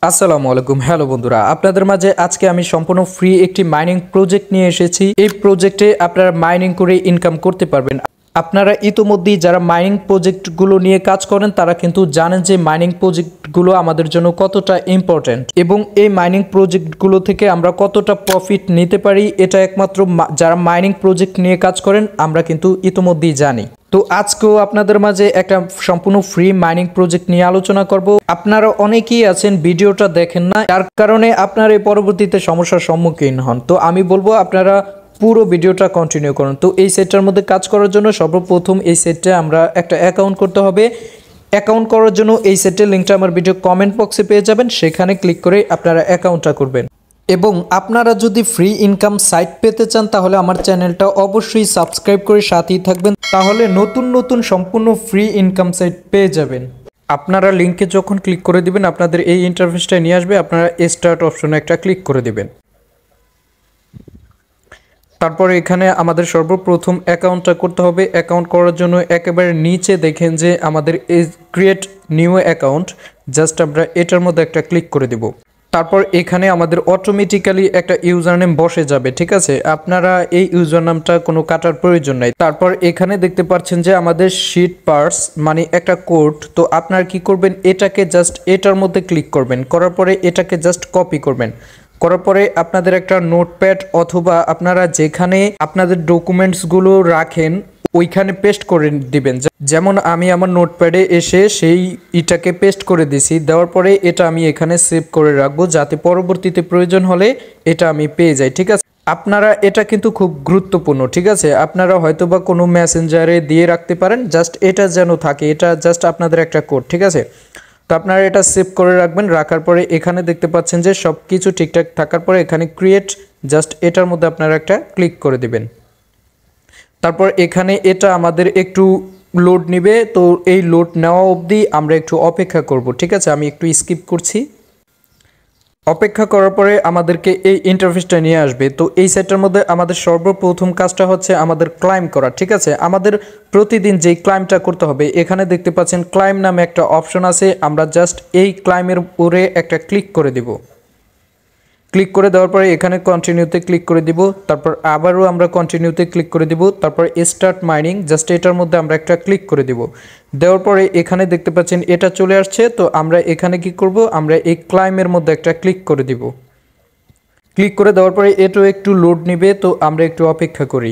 আসসালামু আলাইকুম। হ্যালো বন্ধুরা, আপনাদের মাঝে আজকে আমি সম্পূর্ণ ফ্রি একটি মাইনিং প্রজেক্ট নিয়ে এসেছি। এই প্রজেক্টে আপনারা মাইনিং করে ইনকাম করতে পারবেন। আপনারা ইতোমধ্যেই যারা মাইনিং প্রজেক্টগুলো নিয়ে কাজ করেন তারা কিন্তু জানেন যে মাইনিং প্রজেক্টগুলো আমাদের জন্য কতটা ইম্পর্ট্যান্ট এবং এই মাইনিং প্রজেক্টগুলো থেকে আমরা কতটা প্রফিট নিতে পারি এটা একমাত্র যারা মাইনিং প্রজেক্ট নিয়ে কাজ করেন আমরা কিন্তু ইতোমধ্যেই জানি। তো আজকেও আপনাদের মাঝে একটা সম্পূর্ণ ফ্রি মাইনিং প্রজেক্ট নিয়ে আলোচনা করব। আপনারা অনেকেই আছেন ভিডিওটা দেখেন না, যার কারণে আপনারা এই পরবর্তীতে সমস্যার সম্মুখীন হন। তো আমি বলবো আপনারা পুরো ভিডিওটা কন্টিনিউ করুন। তো এই সেটটার মধ্যে কাজ করার জন্য সর্বপ্রথম এই সেটে আমরা একটা অ্যাকাউন্ট করতে হবে। অ্যাকাউন্ট করার জন্য এই সেটের লিঙ্কটা আমার ভিডিও কমেন্ট বক্সে পেয়ে যাবেন, সেখানে ক্লিক করে আপনারা অ্যাকাউন্টটা করবেন। এবং আপনারা যদি ফ্রি ইনকাম সাইট পেতে চান তাহলে আমার চ্যানেলটা অবশ্যই সাবস্ক্রাইব করে সাথেই থাকবেন, তাহলে নতুন নতুন সম্পূর্ণ ফ্রি ইনকাম সাইট পেয়ে যাবেন। আপনারা লিঙ্কে যখন ক্লিক করে দিবেন আপনাদের এই ইন্টারফেসটা নিয়ে আসবে। আপনারা স্টার্ট অপশনে একটা ক্লিক করে দিবেন। তারপরে এখানে আমাদের সর্বপ্রথম অ্যাকাউন্টটা করতে হবে। অ্যাকাউন্ট করার জন্য একেবারে নিচে দেখেন যে আমাদের এই ক্রিয়েট নিউ অ্যাকাউন্ট, জাস্ট আমরা এটার মধ্যে একটা ক্লিক করে দিব। তারপর এখানে আমাদের অটোমেটিক্যালি একটা ইউজার নেম বসে যাবে, ঠিক আছে। আপনারা এই ইউজার নামটা কোনো কাটার প্রয়োজন নাই। তারপর এখানে দেখতে পাচ্ছেন যে আমাদের শিট পার্স মানে একটা কোড। তো আপনারা কি করবেন, এটাকে জাস্ট এটার মধ্যে ক্লিক করবেন, করার পরে এটাকে জাস্ট কপি করবেন। করার পরে আপনাদের একটা নোটপ্যাড অথবা আপনারা যেখানে আপনাদের ডকুমেন্টসগুলো রাখেন ওইখানে পেস্ট করে দিবেন। যেমন আমি আমার নোটপ্যাডে এসে এটাকে পেস্ট করে দিছি, দেওয়ার পরে এটা আমি এখানে সেভ করে রাখবো যাতে পরবর্তীতে প্রয়োজন হলে এটা আমি পেয়ে যাই, ঠিক আছে। আপনারা এটা কিন্তু খুব গুরুত্বপূর্ণ, ঠিক আছে। আপনারা হয়তোবা কোনো মেসেঞ্জারে দিয়ে রাখতে পারেন, জাস্ট এটা যেন থাকে, এটা জাস্ট আপনাদের একটা কোড, ঠিক আছে। তো আপনারা এটা সেভ করে রাখবেন। রাখার পরে এখানে দেখতে পাচ্ছেন যে সব কিছু ঠিকঠাক থাকার পরে এখানে ক্রিয়েট, জাস্ট এটার মধ্যে আপনারা একটা ক্লিক করে দিবেন। তারপর এখানে এটা আমাদের একটু লোড নেবে, তো এই লোড নেওয়া অবধি আমরা একটু অপেক্ষা করব, ঠিক আছে। আমি একটু স্কিপ করছি। অপেক্ষা করার পরে আমাদেরকে এই ইন্টারফেসটা নিয়ে আসবে। তো এই সাইটটার মধ্যে আমাদের সর্বপ্রথম কাজটা হচ্ছে আমাদের ক্লাইম করা, ঠিক আছে। আমাদের প্রতিদিন যেই ক্লাইমটা করতে হবে, এখানে দেখতে পাচ্ছেন ক্লাইম নামে একটা অপশন আছে। আমরা জাস্ট এই ক্লাইমের উপরে একটা ক্লিক করে দিব। ক্লিক করে দেওয়ার পরে এখানে কন্টিনিউতে ক্লিক করে দিব। তারপর আবারও আমরা কন্টিনিউতে ক্লিক করে দিব। তারপর স্টার্ট মাইনিং, জাস্ট এটার মধ্যে আমরা একটা ক্লিক করে দিব। দেওয়ার পরে এখানে দেখতে পাচ্ছেন এটা চলে আসছে। তো আমরা এখানে কি করব, আমরা এই ক্লাইমের মধ্যে একটা ক্লিক করে দিব। ক্লিক করে দেওয়ার পরে এটাও একটু লোড নেবে, তো আমরা একটু অপেক্ষা করি।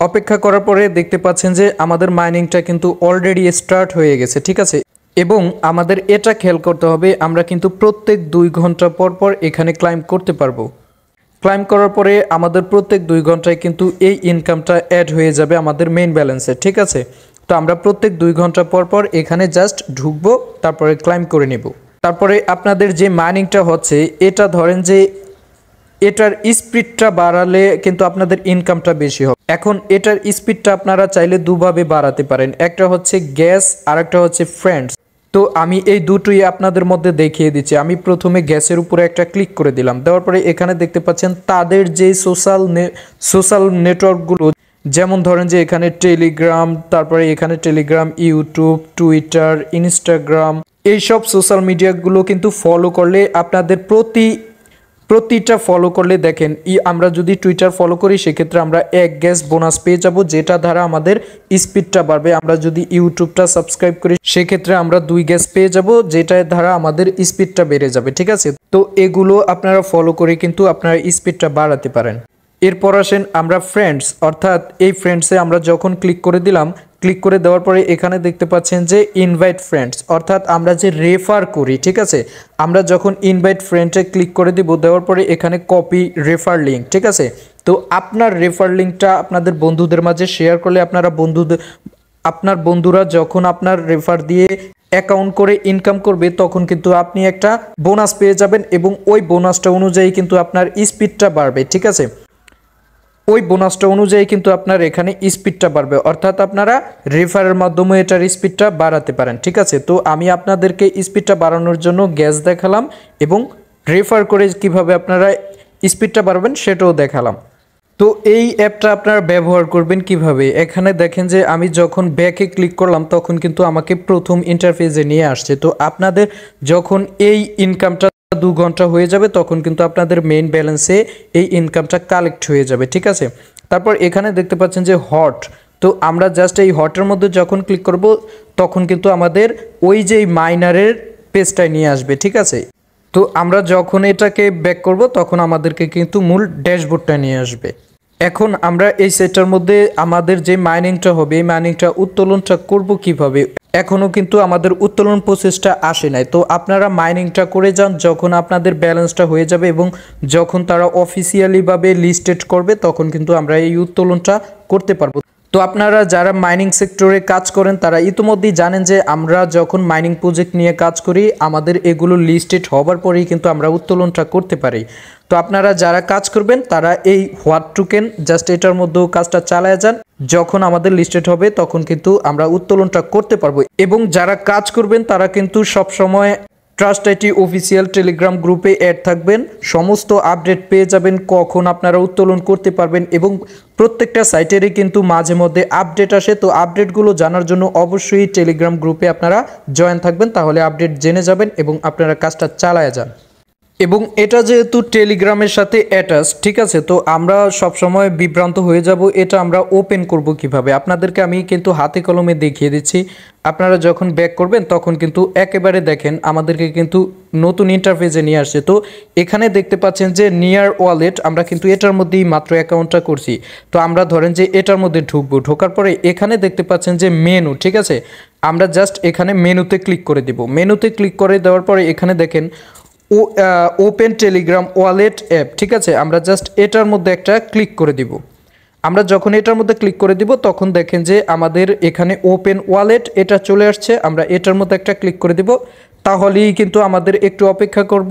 অপেক্ষা করার পরে দেখতে পাচ্ছেন যে আমাদের মাইনিংটা কিন্তু অলরেডি স্টার্ট হয়ে গেছে, ঠিক আছে। এবং আমাদের এটা খেয়াল করতে হবে, আমরা কিন্তু প্রত্যেক 2 ঘন্টা পর পর এখানে ক্লাইম করতে পারবো। ক্লাইম করার পরে আমাদের প্রত্যেক 2 ঘন্টায় কিন্তু এই ইনকামটা অ্যাড হয়ে যাবে আমাদের মেইন ব্যালেন্সে, ঠিক আছে। তো আমরা প্রত্যেক 2 ঘন্টা পর পর এখানে জাস্ট ঢুকবো, তারপরে ক্লাইম করে নেব। তারপরে আপনাদের যে মাইনিংটা হচ্ছে এটা ধরেন যে এটার স্পিডটা বাড়ালে কিন্তু আপনাদের ইনকামটা বেশি হবে। এখন এটার স্পিডটা আপনারা চাইলে দুভাবে বাড়াতে পারেন, একটা হচ্ছে গ্যাস আর একটা হচ্ছে ফ্রেন্ডস। তো আমি এই দুটোই আপনাদের মধ্যে দেখিয়ে দিচ্ছি। আমি প্রথমে গ্যাসের উপরে একটা ক্লিক করে দিলাম। দেওয়ার পরে এখানে দেখতে পাচ্ছেন তাদের যে সোশ্যাল নেটওয়ার্কগুলো, যেমন ধরেন যে এখানে টেলিগ্রাম, তারপরে এখানে টেলিগ্রাম, ইউটিউব, টুইটার, ইনস্টাগ্রাম, এইসব সোশ্যাল মিডিয়াগুলো কিন্তু ফলো করলে আপনাদের প্রতিটা ফলো করলে দেখেন আমরা যদি টুইটার ফলো করি সেক্ষেত্রে আমরা 1 গ্যাস বোনাস পেয়ে যাব, যেটা দ্বারা আমাদের স্পিডটা বাড়বে। আমরা যদি ইউটিউবটা সাবস্ক্রাইব করি সেক্ষেত্রে আমরা 2 গ্যাস পেয়ে যাব, যেটা দ্বারা আমাদের স্পিডটা বেড়ে যাবে, ঠিক আছে। তো এগুলো আপনারা ফলো করে কিন্তু আপনারা স্পিডটা বাড়াতে পারেন। এরপর আসেন আমরা ফ্রেন্ডস, অর্থাৎ এই ফ্রেন্ডসে আমরা যখন ক্লিক করে দিলাম, ক্লিক করে দেওয়ার পরে এখানে দেখতে পাচ্ছেন যে ইনভাইট ফ্রেন্ডস, অর্থাৎ আমরা যে রেফার করি, ঠিক আছে। আমরা যখন ইনভাইট ফ্রেন্ডে ক্লিক করে দিব, দেওয়ার পরে এখানে কপি রেফার লিঙ্ক, ঠিক আছে। তো আপনার রেফার লিঙ্কটা আপনাদের বন্ধুদের মাঝে শেয়ার করলে আপনার বন্ধুরা যখন আপনার রেফার দিয়ে অ্যাকাউন্ট করে ইনকাম করবে তখন কিন্তু আপনি একটা বোনাস পেয়ে যাবেন এবং ওই বোনাসটা অনুযায়ী কিন্তু আপনার স্পিডটা বাড়বে, ঠিক আছে। ওই বোনাসটা অনুযায়ী কিন্তু আপনার এখানে স্পিডটা বাড়বে, অর্থাৎ আপনারা রেফারের মাধ্যমে এটার স্পিডটা বাড়াতে পারেন, ঠিক আছে। তো আমি আপনাদেরকে স্পিডটা বাড়ানোর জন্য গ্যাস দেখালাম এবং রেফার করে কিভাবে আপনারা স্পিডটা বাড়াবেন সেটাও দেখালাম। তো এই অ্যাপটা আপনারা ব্যবহার করবেন কিভাবে? এখানে দেখেন যে আমি যখন ব্যাকে ক্লিক করলাম তখন কিন্তু আমাকে প্রথম ইন্টারফেসে নিয়ে আসছে। তো আপনাদের যখন এই ইনকামটা 2 ঘন্টা হয়ে যাবে তখন কিন্তু আপনাদের মেইন ব্যালেন্সে এই ইনকামটা কালেক্ট হয়ে যাবে, ঠিক আছে? তারপর এখানে দেখতে পাচ্ছেন যে হট, তো আমরা জাস্ট এই হটের মধ্যে যখন ক্লিক করব তখন কিন্তু আমাদের ওই যে মাইনারের পেজটায় নিয়ে আসবে, ঠিক আছে? তো আমরা যখন এটাকে ব্যাক করব তখন আমাদেরকে কিন্তু মূল ড্যাশবোর্ডটা নিয়ে আসবে। এখন আমরা এই সেটটার মধ্যে আমাদের যে মাইনিংটা হবে এই মাইনিংটা উত্তোলনটা করব কিভাবে? এখনও কিন্তু আমাদের উত্তোলন প্রসেসটা আসে নাই। তো আপনারা মাইনিংটা করে যান, যখন আপনাদের ব্যালেন্সটা হয়ে যাবে এবং যখন তারা অফিসিয়ালিভাবে লিস্টেড করবে তখন কিন্তু আমরা এই উত্তোলনটা করতে পারবো। তো আপনারা যারা মাইনিং সেক্টরে কাজ করেন তারা ইতিমধ্যেই জানেন যে আমরা যখন মাইনিং প্রজেক্ট নিয়ে কাজ করি আমাদের এগুলো লিস্টেড হবার পরেই কিন্তু আমরা উত্তোলনটা করতে পারি। তো আপনারা যারা কাজ করবেন তারা এই হোয়াট টোকেন জাস্ট এটার মধ্যেও কাজটা চালায় যান, যখন আমাদের লিস্টেড হবে তখন কিন্তু আমরা উত্তোলনটা করতে পারবো। এবং যারা কাজ করবেন তারা কিন্তু সবসময় ট্রাস্ট আইটি অফিসিয়াল টেলিগ্রাম গ্রুপে অ্যাড থাকবেন, সমস্ত আপডেট পেয়ে যাবেন কখন আপনারা উত্তোলন করতে পারবেন এবং প্রত্যেকটা সাইটেরই কিন্তু মাঝে মধ্যে আপডেট আসে। তো আপডেটগুলো জানার জন্য অবশ্যই টেলিগ্রাম গ্রুপে আপনারা জয়েন থাকবেন, তাহলে আপডেট জেনে যাবেন এবং আপনারা কাজটা চালায় যান। এবং এটা যেহেতু টেলিগ্রামের সাথে অ্যাটাচ, ঠিক আছে, তো আমরা সবসময় বিভ্রান্ত হয়ে যাব এটা আমরা ওপেন করব কিভাবে। আপনাদেরকে আমি কিন্তু হাতে কলমে দেখিয়ে দিচ্ছি। আপনারা যখন ব্যাক করবেন তখন কিন্তু একেবারে দেখেন আমাদেরকে কিন্তু নতুন ইন্টারফেসে নিয়ে আসছে। তো এখানে দেখতে পাচ্ছেন যে নিয়ার ওয়ালেট, আমরা কিন্তু এটার মধ্যেই মাত্র অ্যাকাউন্টটা করছি। তো আমরা ধরেন যে এটার মধ্যে ঢুকবো, ঢোকার পরে এখানে দেখতে পাচ্ছেন যে মেনু, ঠিক আছে, আমরা জাস্ট এখানে মেনুতে ক্লিক করে দিব। মেনুতে ক্লিক করে দেওয়ার পরে এখানে দেখেন ওপেন টেলিগ্রাম ওয়ালেট অ্যাপ, ঠিক আছে, আমরা জাস্ট এটার মধ্যে একটা ক্লিক করে দিব। আমরা যখন এটার মধ্যে ক্লিক করে দিব তখন দেখেন যে আমাদের এখানে ওপেন ওয়ালেট এটা চলে আসছে। আমরা এটার মধ্যে একটা ক্লিক করে দিব, তাহলেই কিন্তু আমাদের একটু অপেক্ষা করব,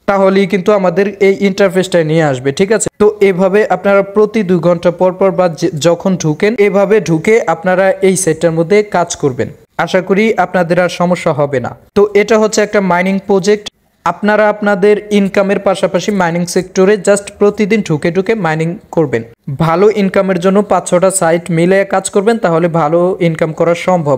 তাহলেই কিন্তু আমাদের এই ইন্টারফেসটা নিয়ে আসবে, ঠিক আছে। তো এভাবে আপনারা প্রতি 2 ঘন্টা পর পর বা যখন ঢুকেন এভাবে ঢুকে আপনারা এই সেটটার মধ্যে কাজ করবেন। আশা করি আপনাদের আর সমস্যা হবে না। তো এটা হচ্ছে একটা মাইনিং প্রজেক্ট। আপনারা আপনাদের ইনকামের পাশাপাশি মাইনিং সেক্টরে জাস্ট প্রতিদিন ঢুকে ঢুকে মাইনিং করবেন। ভালো ইনকামের জন্য 5-6টা সাইট মিলে কাজ করবেন, তাহলে ভালো ইনকাম করা সম্ভব।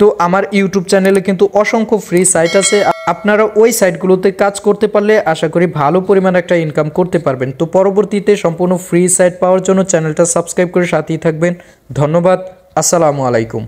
তো আমার ইউটিউব চ্যানেলে কিন্তু অসংখ্য ফ্রি সাইট আছে, আপনারা ওই সাইটগুলোতে কাজ করতে পারলে আশা করি ভালো পরিমাণ একটা ইনকাম করতে পারবেন। তো পরবর্তীতে সম্পূর্ণ ফ্রি সাইট পাওয়ার জন্য চ্যানেলটা সাবস্ক্রাইব করে সাথেই থাকবেন। ধন্যবাদ, আসসালামু আলাইকুম।